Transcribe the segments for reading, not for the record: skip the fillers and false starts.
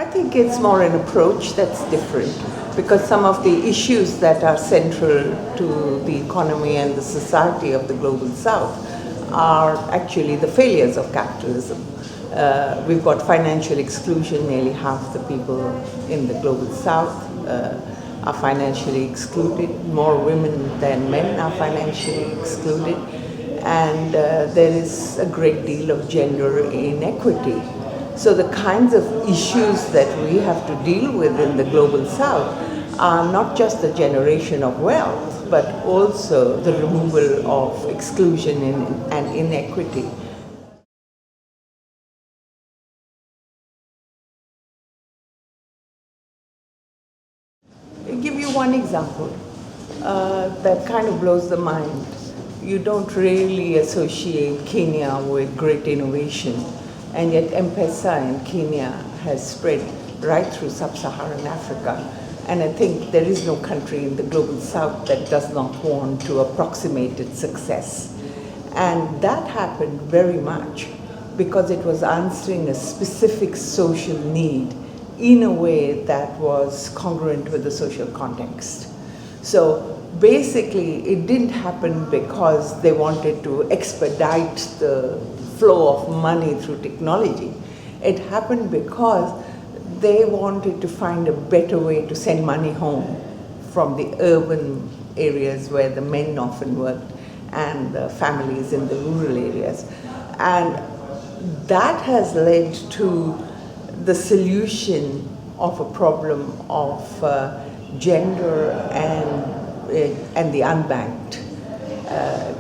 I think it's more an approach that's different, because some of the issues that are central to the economy and the society of the Global South are actually the failures of capitalism. We've got financial exclusion. Nearly half the people in the Global South are financially excluded. More women than men are financially excluded. And there is a great deal of gender inequity. So the kinds of issues that we have to deal with in the Global South are not just the generation of wealth, but also the removal of exclusion and inequity. I'll give you one example that kind of blows the mind. You don't really associate Kenya with great innovation, and yet M-Pesa in Kenya has spread right through sub-Saharan Africa. And I think there is no country in the Global South that does not want to approximate its success. And that happened very much because it was answering a specific social need in a way that was congruent with the social context. So basically, it didn't happen because they wanted to expedite the flow of money through technology. It happened because they wanted to find a better way to send money home from the urban areas where the men often worked and the families in the rural areas. And that has led to the solution of a problem of gender and the unbanked.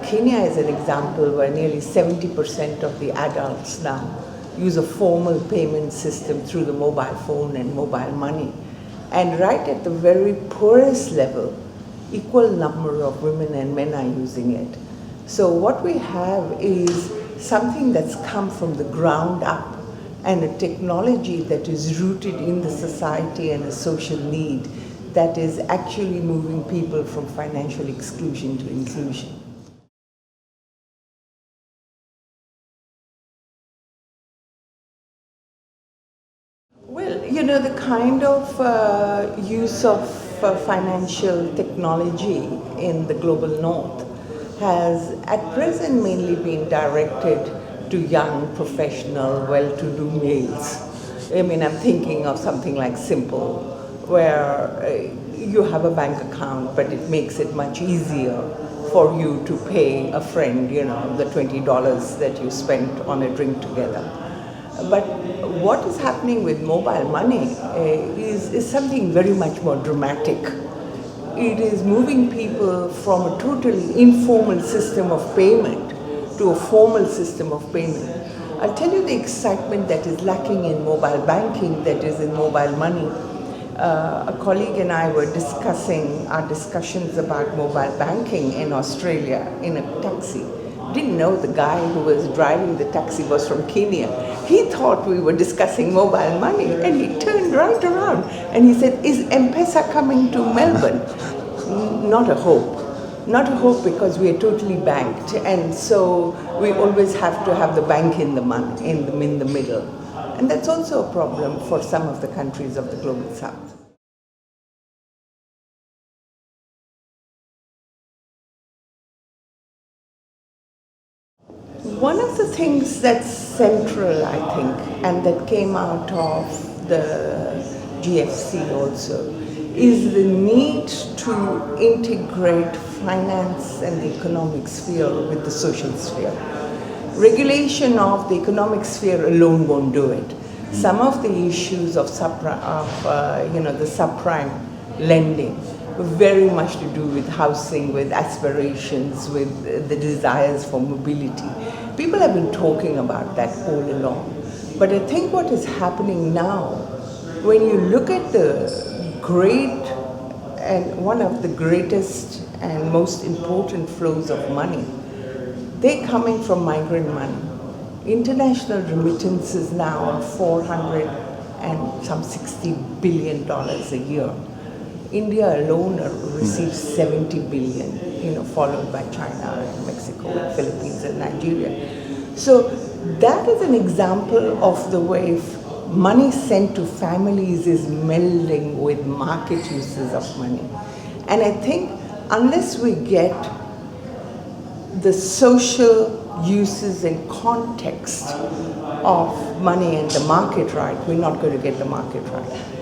Kenya is an example where nearly 70% of the adults now use a formal payment system through the mobile phone and mobile money. And right at the very poorest level, equal number of women and men are using it. So what we have is something that's come from the ground up, and a technology that is rooted in the society and a social need that is actually moving people from financial exclusion to inclusion. Well, you know, the kind of use of financial technology in the global north has at present mainly been directed to young, professional, well-to-do males. I mean, I'm thinking of something like Simple, where you have a bank account, but it makes it much easier for you to pay a friend, you know, the $20 that you spent on a drink together. But what is happening with mobile money is something very much more dramatic. It is moving people from a totally informal system of payment to a formal system of payment. I'll tell you the excitement that is lacking in mobile banking, that is in mobile money. A colleague and I were discussing our discussions about mobile banking in Australia in a taxi. Didn't know the guy who was driving the taxi was from Kenya. He thought we were discussing mobile money, and he turned right around and he said, "Is M-Pesa coming to Melbourne?" Not a hope. Not a hope, because we are totally banked, and so we always have to have the bank in the money, in the middle. And that's also a problem for some of the countries of the Global South. One of the things that's central, I think, and that came out of the GSSC also, is the need to integrate finance and the economic sphere with the social sphere. Regulation of the economic sphere alone won't do it. Some of the issues of the subprime lending, very much to do with housing, with aspirations, with the desires for mobility. People have been talking about that all along. But I think what is happening now, when you look at the great and one of the greatest and most important flows of money, they're coming from migrant money. International remittances now are $460 billion a year. India alone receives 70 billion, followed by China and Mexico and Philippines and Nigeria. So that is an example of the way money sent to families is melding with market uses of money. And I think unless we get the social uses and context of money and the market right, we're not going to get the market right.